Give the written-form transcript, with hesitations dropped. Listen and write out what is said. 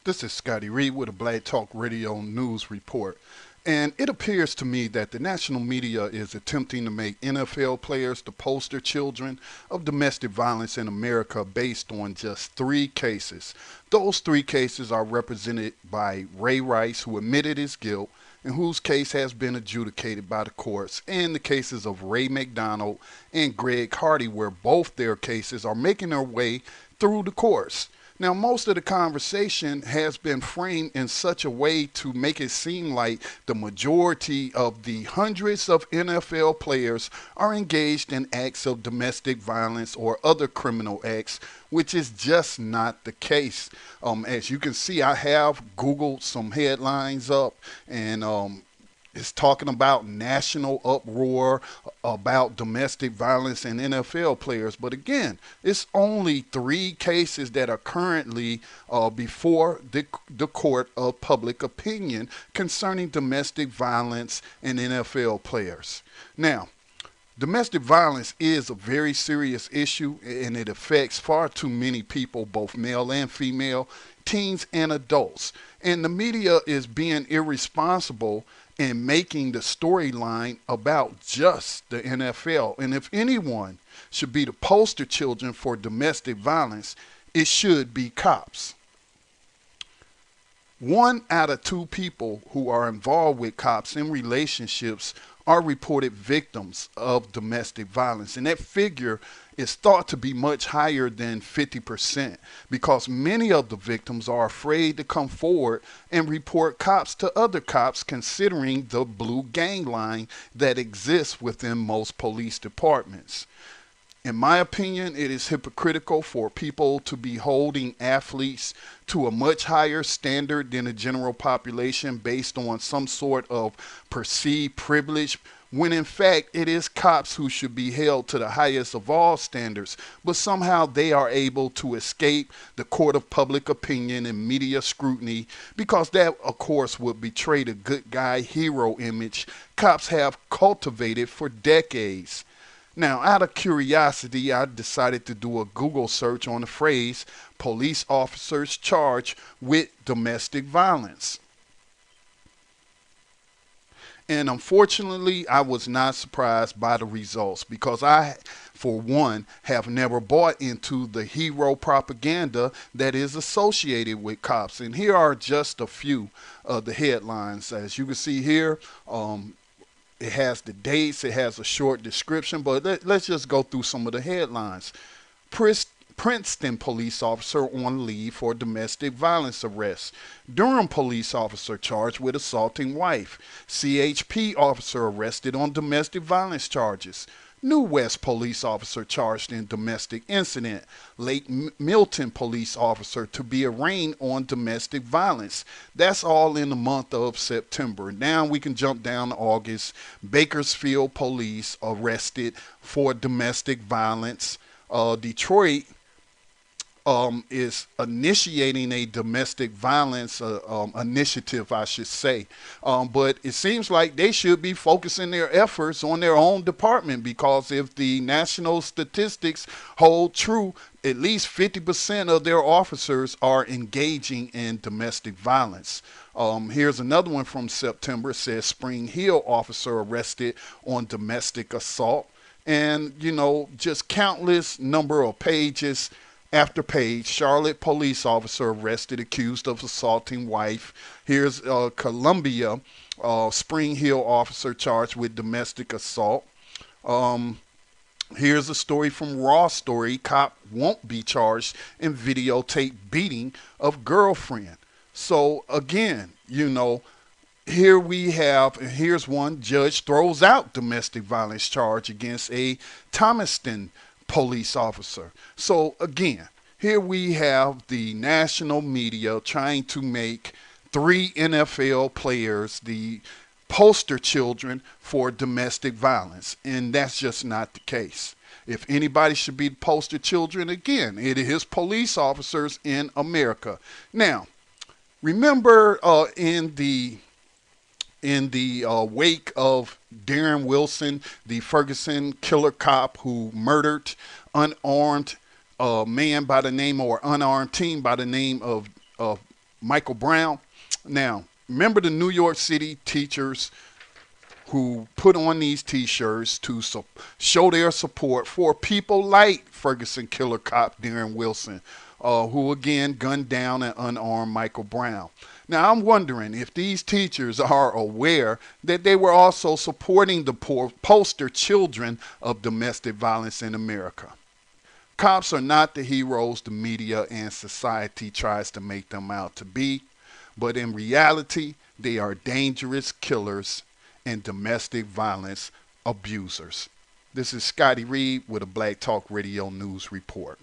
This is Scotty Reed with a Black Talk Radio News Report. And it appears to me that the national media is attempting to make NFL players the poster children of domestic violence in America based on just three cases. Those three cases are represented by Ray Rice, who admitted his guilt and whose case has been adjudicated by the courts, and the cases of Ray McDonald and Gregg, where both their cases are making their way through the courts. Now, most of the conversation has been framed in such a way to make it seem like the majority of the hundreds of NFL players are engaged in acts of domestic violence or other criminal acts, which is just not the case. As you can see, I have Googled some headlines up, and it's talking about national uproar about domestic violence and NFL players. But again, it's only three cases that are currently before the court of public opinion concerning domestic violence and NFL players. Now, domestic violence is a very serious issue and it affects far too many people, both male and female, teens and adults. And the media is being irresponsible in making the storyline about just the NFL. And if anyone should be the poster children for domestic violence, it should be cops. One out of two people who are involved with cops in relationships are reported victims of domestic violence. And that figure is thought to be much higher than 50% because many of the victims are afraid to come forward and report cops to other cops, considering the blue gang line that exists within most police departments. In my opinion, it is hypocritical for people to be holding athletes to a much higher standard than the general population based on some sort of perceived privilege, when in fact it is cops who should be held to the highest of all standards, but somehow they are able to escape the court of public opinion and media scrutiny because that, of course, would betray the good guy hero image cops have cultivated for decades. Now, out of curiosity, I decided to do a Google search on the phrase police officers charged with domestic violence. And unfortunately, I was not surprised by the results because I, for one, have never bought into the hero propaganda that is associated with cops. And here are just a few of the headlines. As you can see here, it has the dates, it has a short description, but let's just go through some of the headlines. Princeton police officer on leave for domestic violence arrest. Durham police officer charged with assaulting wife. CHP officer arrested on domestic violence charges. New West police officer charged in domestic incident. Lake Milton police officer to be arraigned on domestic violence. That's all in the month of September. Now we can jump down to August. Bakersfield police arrested for domestic violence. Detroit is initiating a domestic violence initiative, I should say. But it seems like they should be focusing their efforts on their own department because if the national statistics hold true, at least 50% of their officers are engaging in domestic violence. Here's another one from September. It says Spring Hill officer arrested on domestic assault. And, you know, just countless number of pages after page. Charlotte police officer arrested accused of assaulting wife. Here's Columbia Spring Hill officer charged with domestic assault. Here's a story from Raw Story. Cop won't be charged in videotape beating of girlfriend. So again, you know, here we have, and here's one, judge throws out domestic violence charge against a Thomaston police officer. So again, here we have the national media trying to make three NFL players the poster children for domestic violence, and that's just not the case. If anybody should be the poster children, again, it is police officers in America. Now, remember in the wake of Darren Wilson, the Ferguson killer cop who murdered unarmed man by the name, or unarmed teen by the name of Michael Brown. Now, remember the New York City teachers who put on these T-shirts to show their support for people like Ferguson killer cop Darren Wilson, who again gunned down and unarmed Michael Brown. Now I'm wondering if these teachers are aware that they were also supporting the poster children of domestic violence in America. Cops are not the heroes the media and society tries to make them out to be, but in reality, they are dangerous killers and domestic violence abusers. This is Scotty Reed with a Black Talk Radio News Report.